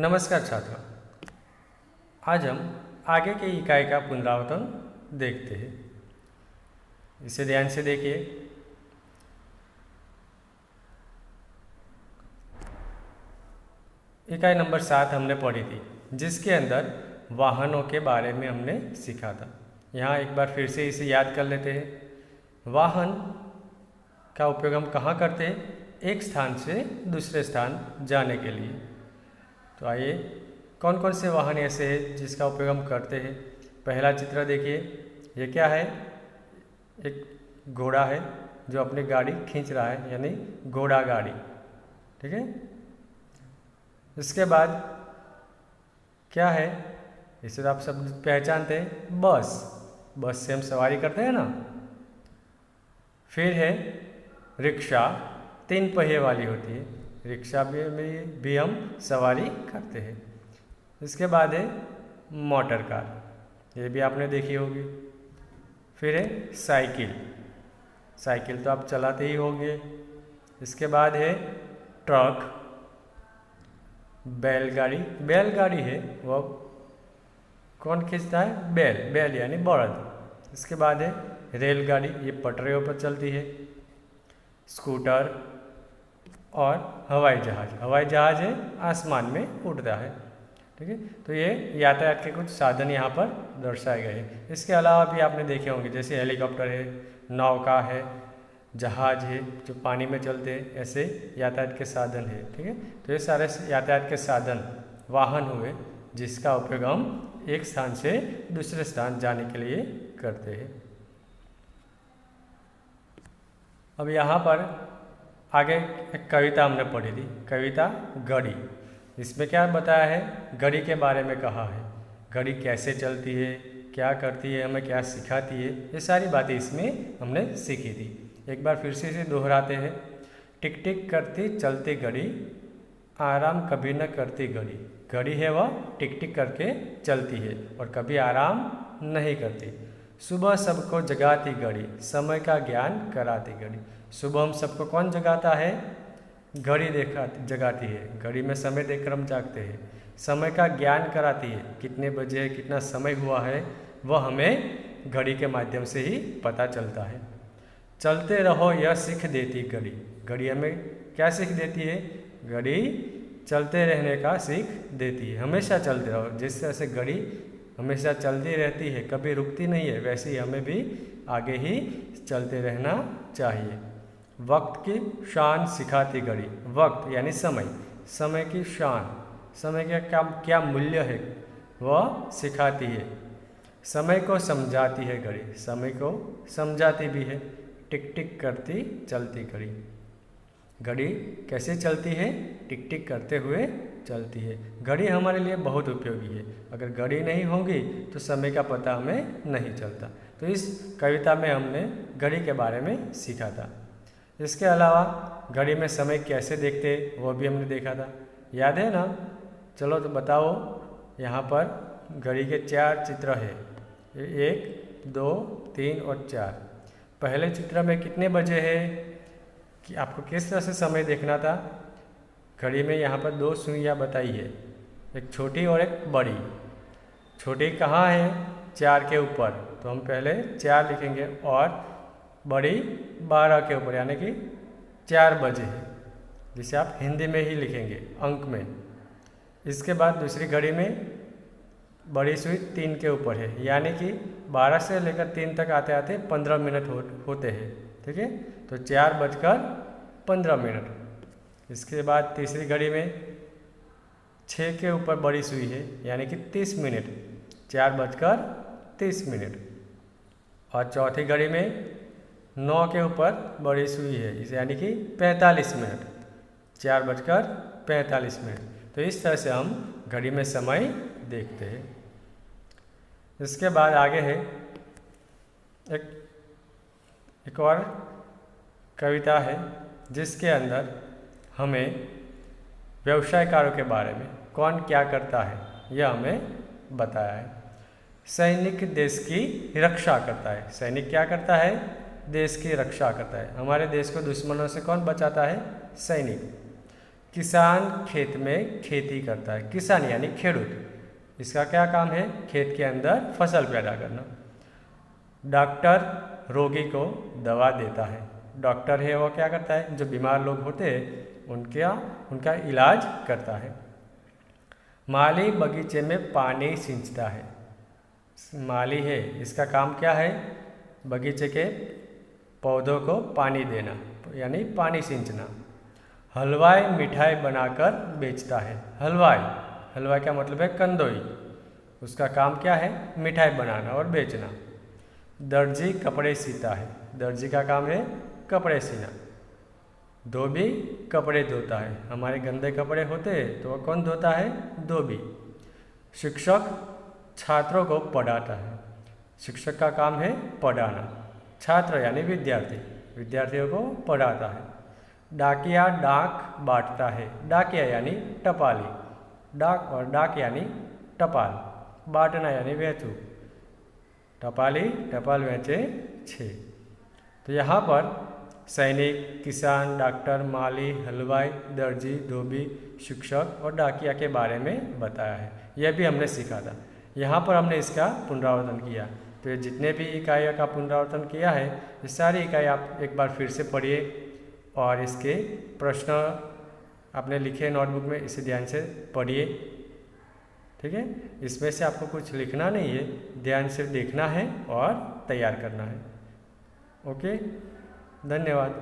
नमस्कार छात्रों, आज हम आगे की इकाई का पुनरावृत्तन देखते हैं। इसे ध्यान से देखिए। इकाई नंबर 7 हमने पढ़ी थी, जिसके अंदर वाहनों के बारे में हमने सीखा था। यहाँ एक बार फिर से इसे याद कर लेते हैं। वाहन का उपयोग हम कहाँ करते हैं? एक स्थान से दूसरे स्थान जाने के लिए। तो आइए, कौन कौन से वाहन ऐसे हैं जिसका उपयोग हम करते हैं। पहला चित्र देखिए, ये क्या है? एक घोड़ा है जो अपनी गाड़ी खींच रहा है, यानी घोड़ा गाड़ी। ठीक है। इसके बाद क्या है? इसे तो आप सब पहचानते हैं, बस। बस से हम सवारी करते हैं ना। फिर है रिक्शा, 3 पहिए वाली होती है। रिक्शा में भी हम सवारी करते हैं। इसके बाद है मोटर कार, ये भी आपने देखी होगी। फिर है साइकिल, साइकिल तो आप चलाते ही होंगे। इसके बाद है ट्रक, बैलगाड़ी, बैलगाड़ी है वो कौन खींचता है? बैल, बैल यानी बड़द। इसके बाद है रेलगाड़ी, ये पटरियों पर चलती है। स्कूटर और हवाई जहाज, हवाई जहाज है आसमान में उड़ता है। ठीक है। तो ये यातायात के कुछ साधन यहाँ पर दर्शाए गए हैं। इसके अलावा भी आपने देखे होंगे, जैसे हेलीकॉप्टर है, नौका है, जहाज है जो पानी में चलते हैं, ऐसे यातायात के साधन है। ठीक है। तो ये सारे यातायात के साधन वाहन हुए जिसका उपयोग हम एक स्थान से दूसरे स्थान जाने के लिए करते हैं। अब यहाँ पर आगे एक कविता हमने पढ़ी थी, कविता घड़ी। इसमें क्या बताया है? घड़ी के बारे में कहा है। घड़ी कैसे चलती है, क्या करती है, हमें क्या सिखाती है, ये सारी बातें इसमें हमने सीखी थी। एक बार फिर से इसे दोहराते हैं। टिक टिक करती चलती घड़ी, आराम कभी न करती घड़ी। घड़ी है वह टिक टिक करके चलती है और कभी आराम नहीं करती। सुबह सबको जगाती घड़ी, समय का ज्ञान कराती घड़ी। सुबह हम सबको कौन जगाता है? घड़ी जगाती है। घड़ी में समय देखकर हम जागते हैं। समय का ज्ञान कराती है, कितने बजे है, कितना समय हुआ है, वह हमें घड़ी के माध्यम से ही पता चलता है। चलते रहो यह सीख देती घड़ी। घड़ी हमें क्या सीख देती है? घड़ी चलते रहने का सीख देती है। हमेशा चलते रहो, जिस तरह से घड़ी हमेशा चलती रहती है, कभी रुकती नहीं है, वैसे ही हमें भी आगे ही चलते रहना चाहिए। वक्त की शान सिखाती घड़ी, वक्त यानी समय, समय की शान, समय का क्या मूल्य है वह सिखाती है। समय को समझाती है घड़ी, समय को समझाती भी है। टिक टिक करती चलती घड़ी। घड़ी कैसे चलती है? टिक टिक करते हुए चलती है। घड़ी हमारे लिए बहुत उपयोगी है। अगर घड़ी नहीं होगी तो समय का पता हमें नहीं चलता। तो इस कविता में हमने घड़ी के बारे में सीखा था। इसके अलावा घड़ी में समय कैसे देखते वो भी हमने देखा था, याद है ना? चलो तो बताओ। यहाँ पर घड़ी के 4 चित्र है, 1, 2, 3 और 4। पहले चित्र में कितने बजे है कि आपको किस तरह से समय देखना था? घड़ी में यहाँ पर 2 सुइयाँ बताई है, एक छोटी और एक बड़ी। छोटी कहाँ है? 4 के ऊपर, तो हम पहले 4 लिखेंगे, और बड़ी 12 के ऊपर, यानी कि 4 बजे है, जिसे आप हिंदी में ही लिखेंगे अंक में। इसके बाद दूसरी घड़ी में बड़ी सुई 3 के ऊपर है, यानी कि 12 से लेकर 3 तक आते आते 15 मिनट होते हैं। ठीक है। तो 4:15। इसके बाद तीसरी घड़ी में 6 के ऊपर बड़ी सुई है, यानी कि 30 मिनट, 4:30। और चौथी घड़ी में 9 के ऊपर बड़ी सुई है, इसे यानी कि 45 मिनट, 4:45। तो इस तरह से हम घड़ी में समय देखते हैं। इसके बाद आगे है एक और कविता है, जिसके अंदर हमें व्यवसायकारों के बारे में, कौन क्या करता है, यह हमें बताया है। सैनिक देश की रक्षा करता है। सैनिक क्या करता है? देश की रक्षा करता है। हमारे देश को दुश्मनों से कौन बचाता है? सैनिक। किसान खेत में खेती करता है। किसान यानी खेडूत, इसका क्या काम है? खेत के अंदर फसल पैदा करना। डॉक्टर रोगी को दवा देता है। डॉक्टर है वो क्या करता है? जो बीमार लोग होते हैं उनका इलाज करता है। माली बगीचे में पानी सींचता है। माली है, इसका काम क्या है? बगीचे के पौधों को पानी देना यानी पानी सींचना। हलवाई मिठाई बनाकर बेचता है। हलवाई का मतलब है कंदोई, उसका काम क्या है? मिठाई बनाना और बेचना। दर्जी कपड़े सीता है। दर्जी का काम है कपड़े सीना। धोबी कपड़े धोता है। हमारे गंदे कपड़े होते हैं तो वह कौन धोता है? धोबी। शिक्षक छात्रों को पढ़ाता है। शिक्षक का काम है पढ़ाना। छात्र यानी विद्यार्थियों को पढ़ाता है। डाकिया डाक बांटता है। डाकिया यानी टपाली। डाक और डाक यानी टपाल। बांटना यानी वेचू। टपाली टपाल वेचे छे। तो यहाँ पर सैनिक, किसान, डॉक्टर, माली, हलवाई, दर्जी, धोबी, शिक्षक और डाकिया के बारे में बताया है। यह भी हमने सीखा था। यहाँ पर हमने इसका पुनरावर्तन किया। तो ये जितने भी इकाइयों का पुनरावर्तन किया है, ये सारी इकाई आप एक बार फिर से पढ़िए और इसके प्रश्न आपने लिखे नोटबुक में, इसे ध्यान से पढ़िए। ठीक है, इसमें से आपको कुछ लिखना नहीं है, ध्यान से देखना है और तैयार करना है। ओके, धन्यवाद।